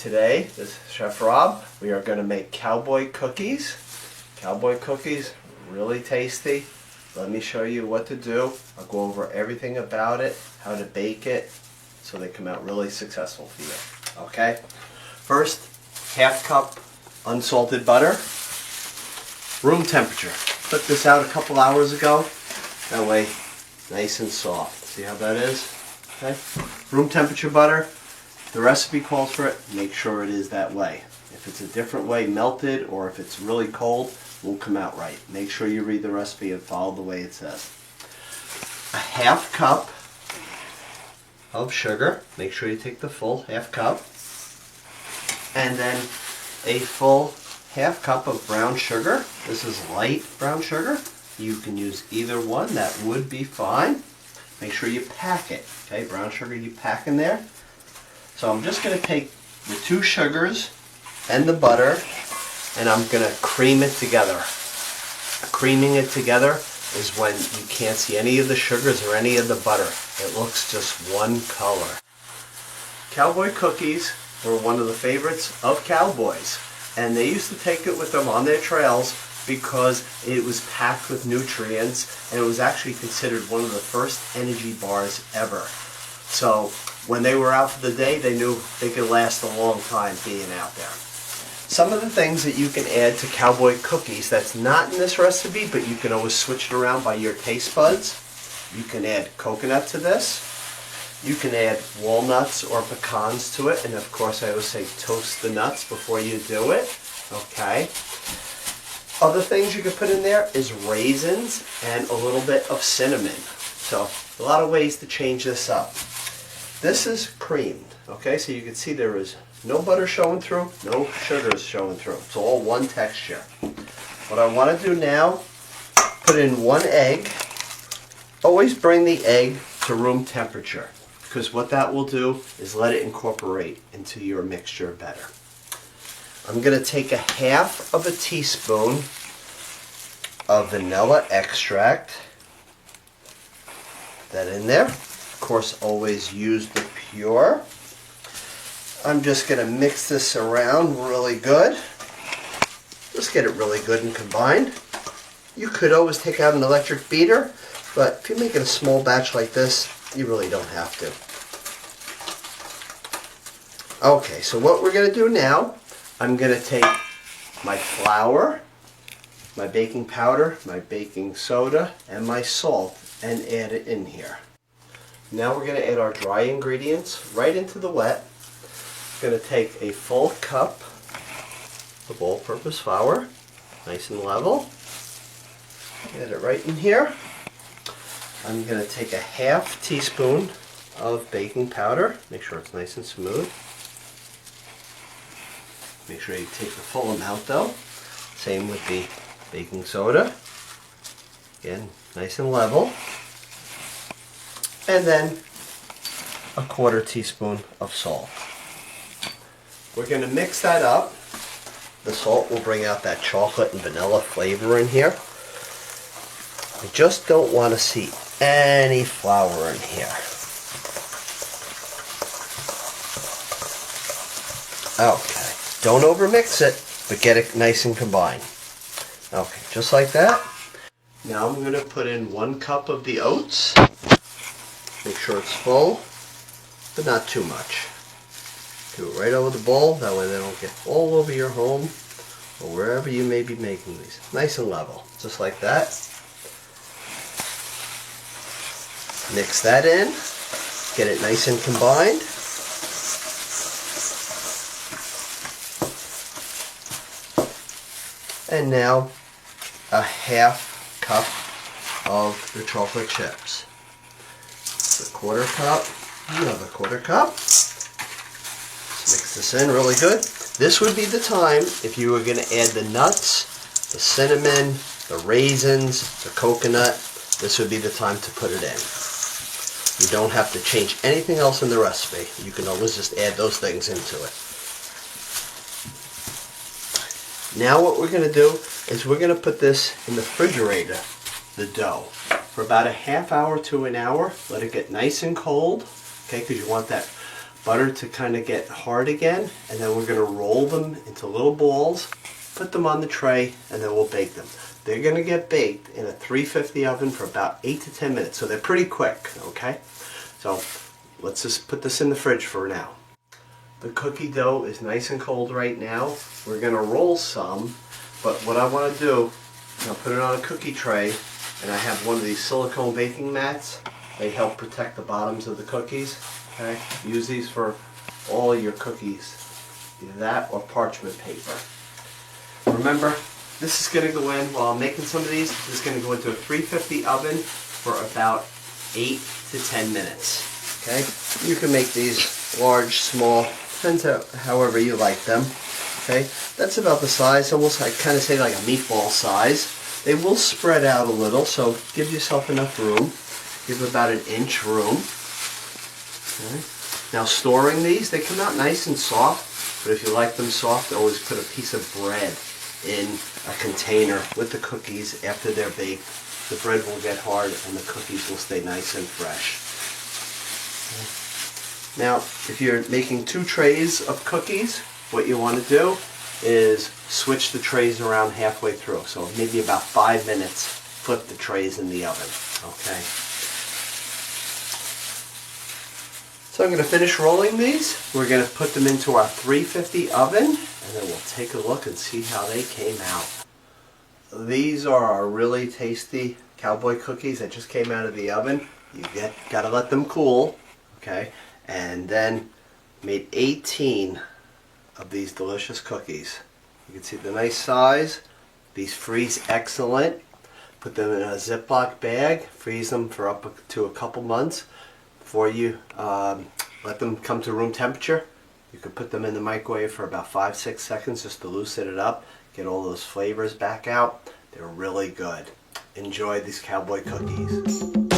Today, this is Chef Rob. We are going to make cowboy cookies. Cowboy cookies, really tasty. Let me show you what to do. I'll go over everything about it, how to bake it, so they come out really successful for you. Okay? First, half cup unsalted butter, room temperature. Took this out a couple hours ago. That way, nice and soft. See how that is? Okay? Room temperature butter. The recipe calls for it. Make sure it is that way. If it's a different way, melted, or if it's really cold, it won't come out right. Make sure you read the recipe and follow the way it says. A half cup of sugar. Make sure you take the full half cup. And then a full half cup of brown sugar. This is light brown sugar. You can use either one. That would be fine. Make sure you pack it. Okay, brown sugar you pack in there. So I'm just going to take the two sugars and the butter and I'm going to cream it together. Creaming it together is when you can't see any of the sugars or any of the butter. It looks just one color. Cowboy cookies were one of the favorites of cowboys, and they used to take it with them on their trails because it was packed with nutrients and it was actually considered one of the first energy bars ever. So when they were out for the day, they knew they could last a long time being out there. Some of the things that you can add to cowboy cookies that's not in this recipe, but you can always switch it around by your taste buds. You can add coconut to this. You can add walnuts or pecans to it, and of course I always say toast the nuts before you do it. Okay. Other things you can put in there is raisins and a little bit of cinnamon. So a lot of ways to change this up. This is creamed, okay? So you can see there is no butter showing through, no sugars showing through. It's all one texture. What I want to do now, put in one egg. Always bring the egg to room temperature, because what that will do is let it incorporate into your mixture better. I'm going to take a half of a teaspoon of vanilla extract. Put that in there. Of course, always use the pure. I'm just going to mix this around really good. Just get it really good and combined. You could always take out an electric beater, but if you're making a small batch like this, you really don't have to. Okay, so what we're going to do now, I'm going to take my flour, my baking powder, my baking soda, and my salt and add it in here. Now we're going to add our dry ingredients right into the wet. I'm going to take a full cup of all-purpose flour, nice and level. Get it right in here. I'm going to take a half teaspoon of baking powder. Make sure it's nice and smooth. Make sure you take the full amount though. Same with the baking soda. Again, nice and level. And then a quarter teaspoon of salt. We're going to mix that up. The salt will bring out that chocolate and vanilla flavor in here. I just don't want to see any flour in here. Okay, don't overmix it, but get it nice and combined. Okay, just like that. Now I'm going to put in 1 cup of the oats. Make sure it's full, but not too much. Do it right over the bowl, that way they don't get all over your home or wherever you may be making these. Nice and level, just like that. Mix that in, get it nice and combined. And now a half cup of the chocolate chips. A quarter cup, another quarter cup. Let's mix this in really good. This would be the time if you were going to add the nuts, the cinnamon, the raisins, the coconut. This would be the time to put it in. You don't have to change anything else in the recipe. You can always just add those things into it. Now what we're going to do is we're going to put this in the refrigerator, the dough, for about a half hour to an hour. Let it get nice and cold, okay, because you want that butter to kind of get hard again, and then we're going to roll them into little balls, put them on the tray, and then we'll bake them. They're going to get baked in a 350 oven for about 8 to 10 minutes, so they're pretty quick, okay? So let's just put this in the fridge for now. The cookie dough is nice and cold right now. We're going to roll some, but what I want to do, I'll put it on a cookie tray, and I have one of these silicone baking mats. They help protect the bottoms of the cookies. Okay, use these for all your cookies, either that or parchment paper. Remember, this is going to go in, while I'm making some of these, this is going to go into a 350 oven for about 8 to 10 minutes. Okay, you can make these large, small, depends however you like them. Okay, that's about the size, almost I kind of say like a meatball size. They will spread out a little, so give yourself enough room. Give about an inch room. Okay. Now storing these, they come out nice and soft, but if you like them soft, always put a piece of bread in a container with the cookies after they're baked. The bread will get hard and the cookies will stay nice and fresh. Okay. Now, if you're making 2 trays of cookies, what you want to do is switch the trays around halfway through. So maybe about 5 minutes, flip the trays in the oven. Okay. So I'm going to finish rolling these. We're going to put them into our 350 oven, and then we'll take a look and see how they came out. These are our really tasty Cowboy cookies that just came out of the oven. You got to let them cool, okay? And then made 18 of these delicious cookies. You can see the nice size. These freeze excellent. Put them in a Ziploc bag. Freeze them for up to a couple months. Before you let them come to room temperature, you could put them in the microwave for about 5-6 seconds just to loosen it up, get all those flavors back out. They're really good. Enjoy these Cowboy cookies.